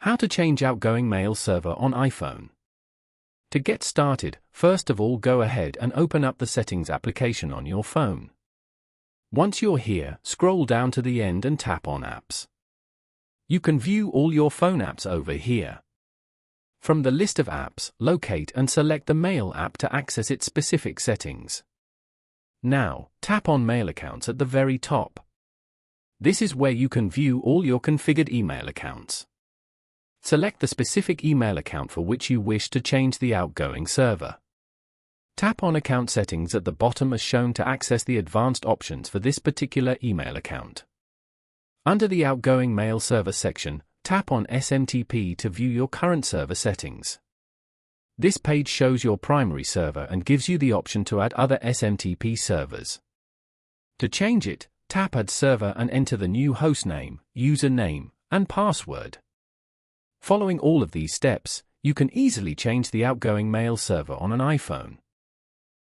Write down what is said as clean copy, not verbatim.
How to change outgoing mail server on iPhone. To get started, first of all go ahead and open up the Settings application on your phone. Once you're here, scroll down to the end and tap on Apps. You can view all your phone apps over here. From the list of apps, locate and select the Mail app to access its specific settings. Now, tap on Mail accounts at the very top. This is where you can view all your configured email accounts. Select the specific email account for which you wish to change the outgoing server. Tap on Account Settings at the bottom as shown to access the advanced options for this particular email account. Under the Outgoing Mail Server section, tap on SMTP to view your current server settings. This page shows your primary server and gives you the option to add other SMTP servers. To change it, tap Add Server and enter the new hostname, username, and password. Following all of these steps, you can easily change the outgoing mail server on an iPhone.